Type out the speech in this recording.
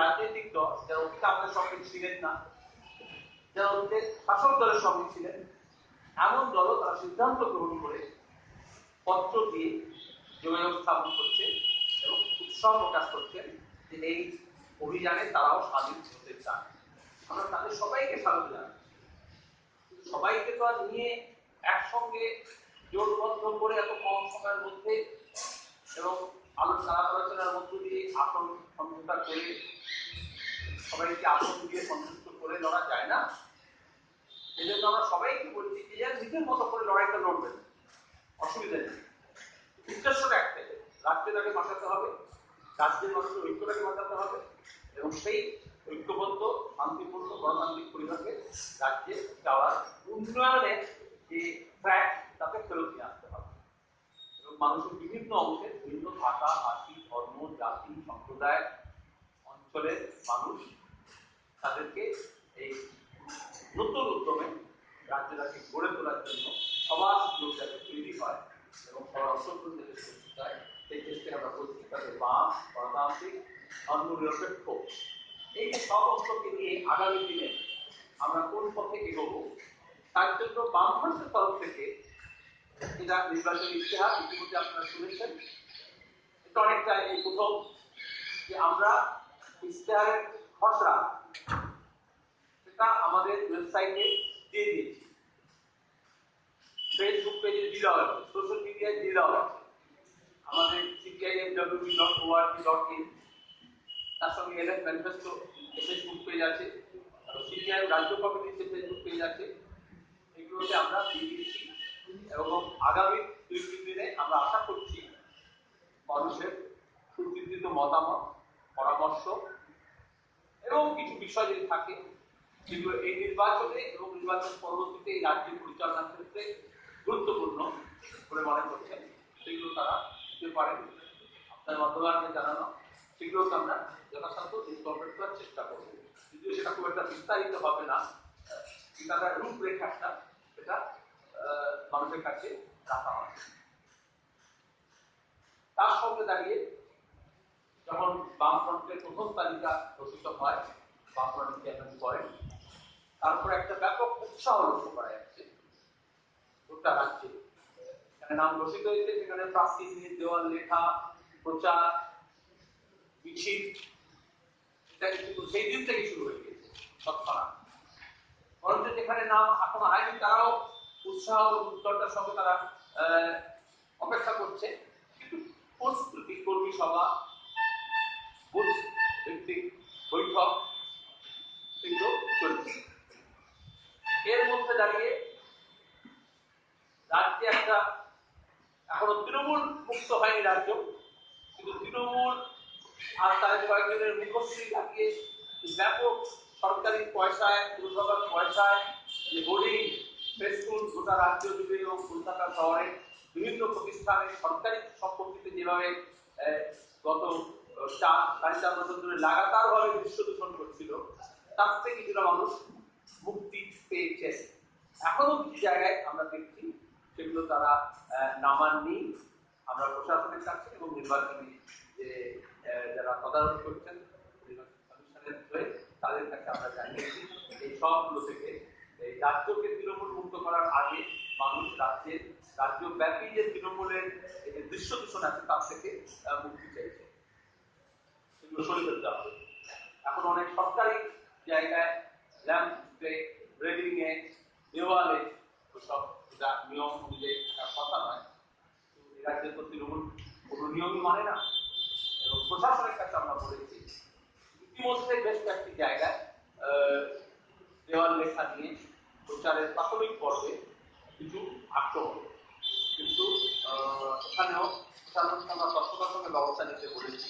রাজনৈতিক দল যারা অতীতে আমাদের সঙ্গে ছিলেন না, যারা অতীতে শাসক দলের সঙ্গে ছিলেন, এমন দলও তারা সিদ্ধান্ত গ্রহণ করে পত্র দিয়ে যোগাযোগ স্থাপন করছে এবং উৎসাহ প্রকাশ করছেন যে এই অভিযানে তারাও স্বাধীন হতে চান। আমরা তাদের সবাইকে স্বাগত জানাই। সবাইকে তো আর নিয়ে একসঙ্গে জোটবদ্ধ করে এত কম সময়ের মধ্যে এবং আলোচনার মধ্য দিয়ে আসন সমঝোতা করে সবাইকে আসন দিয়ে সন্তুষ্ট করে লড়া যায় না। এই জন্য আমরা সবাইকে বলছি যে নিজের মতো করে লড়াইটা লড়বেন, অসুবিধা নেই। উদ্দেশ্যটা একটাই, রাজ্যটাকে বাঁচাতে হবে, রাজ্যের মানুষের ঐক্যটাকে বাঁচাতে হবে এবং সেই ঐক্যবদ্ধ শান্তিপূর্ণ গণতান্ত্রিক পরিবেশে রাজ্যে যাওয়ার উন্নয়নের যে ট্র্যাক তাকে ফেরত নিয়ে আসতে হবে এবং মানুষের বিভিন্ন অংশের বিভিন্ন ভাষা, জাতি, ধর্ম, জাতি, সম্প্রদায়, অঞ্চলের মানুষ তাদেরকে এই নতুন উদ্যমে রাজ্যটাকে গড়ে তোলার জন্য সবার সুযোগ যাতে তৈরি হয় এবং সবার অংশগ্রহণ যাতে প্রস্তুত হয়, সেই চেষ্টায় আমরা প্রস্তুত থাকবে বাম, গণতান্ত্রিক, ধর্মনিরপেক্ষ এই যে সব অংশকে নিয়ে আগামী দিনে আমরা কোন পথে এগোবো তার জন্য বামফ্রন্টের তরফ থেকে এটা নির্বাচনী ইতিহাস ইতিমধ্যে আপনারা শুনেছেন। এটা অনেকটা এই প্রথম যে আমরা ইশতেহারের খসড়া সেটা আমাদের ওয়েবসাইটে দিয়ে দিয়েছি, ফেসবুক পেজে দিয়ে দেওয়া হয়েছে, সোশ্যাল মিডিয়ায় দিয়ে দেওয়া হয়েছে, আমাদের cpimwb.org.in তার সঙ্গে এলএফ ম্যানিফেস্টো ফেসবুক পেজ আছে, সিপিআইএম রাজ্য কমিটির যে ফেসবুক পেজ আছে, এগুলোতে আমরা দিয়ে দিয়েছি এবং আগামী 2-3 দিনে আমরা আশা করছি মানুষের সুচিন্তিত মতামত, পরামর্শ এবং কিছু বিষয় যদি থাকে যেগুলো এই নির্বাচনে এবং নির্বাচন পরবর্তীতে এই রাজ্যের পরিচালনার ক্ষেত্রে গুরুত্বপূর্ণ বলে মনে করছেন সেগুলো তারা দিতে পারেন। আপনার মাধ্যমে জানানো সেগুলোকে আমরা যথাসাধ্য ইনকর্পোরেট করার চেষ্টা করব, যদিও সেটা খুব একটা বিস্তারিত হবে না, কিন্তু রূপরেখাটা সেটা মানুষের কাছে রাখা হবে। তার সঙ্গে দাঁড়িয়ে যখন বামফ্রন্টের প্রথম তালিকা ঘোষিত হয়, বামফ্রন্ট চেয়ারম্যান করেন, তারপরে একটা ব্যাপক উৎসাহ লক্ষ্য করা যাচ্ছে গোটা রাজ্যে। এখানে নাম ঘোষিত হয়েছে, সেখানে প্রার্থী নিয়ে দেওয়াল লেখা, প্রচার, মিছিল সেই দিন থেকে শুরু হয়ে গেছে তৎক্ষণাৎ। বরঞ্চ যেখানে নাম এখনো হয়নি তারাও উৎসাহ উত্তরটার সঙ্গে তারা অপেক্ষা করছে, কিন্তু প্রস্তুতি, কর্মী সভা, বুথ ভিত্তিক বৈঠক সেগুলো চলছে। এর মধ্যে দাঁড়িয়ে রাজ্যে একটা এখনো তৃণমূল মুক্ত হয়নি রাজ্য, কিন্তু তৃণমূল আর তাদের কয়েকজনের মুখশ্রী লাগিয়ে ব্যাপক সরকারি পয়সায়, পুরসভার পয়সায় যে বোর্ডিং স্কুল গোটা রাজ্য জুড়ে এবং কলকাতা শহরে বিভিন্ন প্রতিষ্ঠানে সরকারি সম্পত্তিতে যেভাবে গত 4-4.5 বছর ধরে লাগাতার ভাবে দৃশ্য দূষণ করছিল, তার থেকে কিছুটা মানুষ মুক্তি পেয়েছে। এখনো কিছু জায়গায় আমরা দেখছি সেগুলো তারা নামাননি। আমরা প্রশাসনের কাছে এবং নির্বাচনী যে যারা তদারকি করছেন নির্বাচন কমিশনের হয়ে তাদের কাছে আমরা জানিয়েছি এই সবগুলো থেকে এই রাজ্যকে তৃণমূল মুক্ত করার আগে মানুষ রাজ্যব্যাপী যে তৃণমূলের যে দৃশ্য দূষণ আছে তার থেকে মুক্তি চাইছে, সেগুলো সরিয়ে ফেলতে হবে। এখন অনেক সরকারি জায়গায় ল্যাম্পে, রেলিং এ, দেওয়ালে ওসব নিয়ম অনুযায়ী থাকার কথা নয়, এই রাজ্যে তো তৃণমূল কোনো নিয়মই মানে না এবং প্রশাসনের কাছে আমরা বলেছি ইতিমধ্যে বেশ কয়েকটি জায়গায় দেওয়াল লেখা নিয়ে প্রচারের প্রাথমিক পর্বে কিছু আক্রমণ, কিন্তু এখানেও প্রশাসনকে আমরা তৎপরতার সঙ্গে ব্যবস্থা নিতে বলেছি।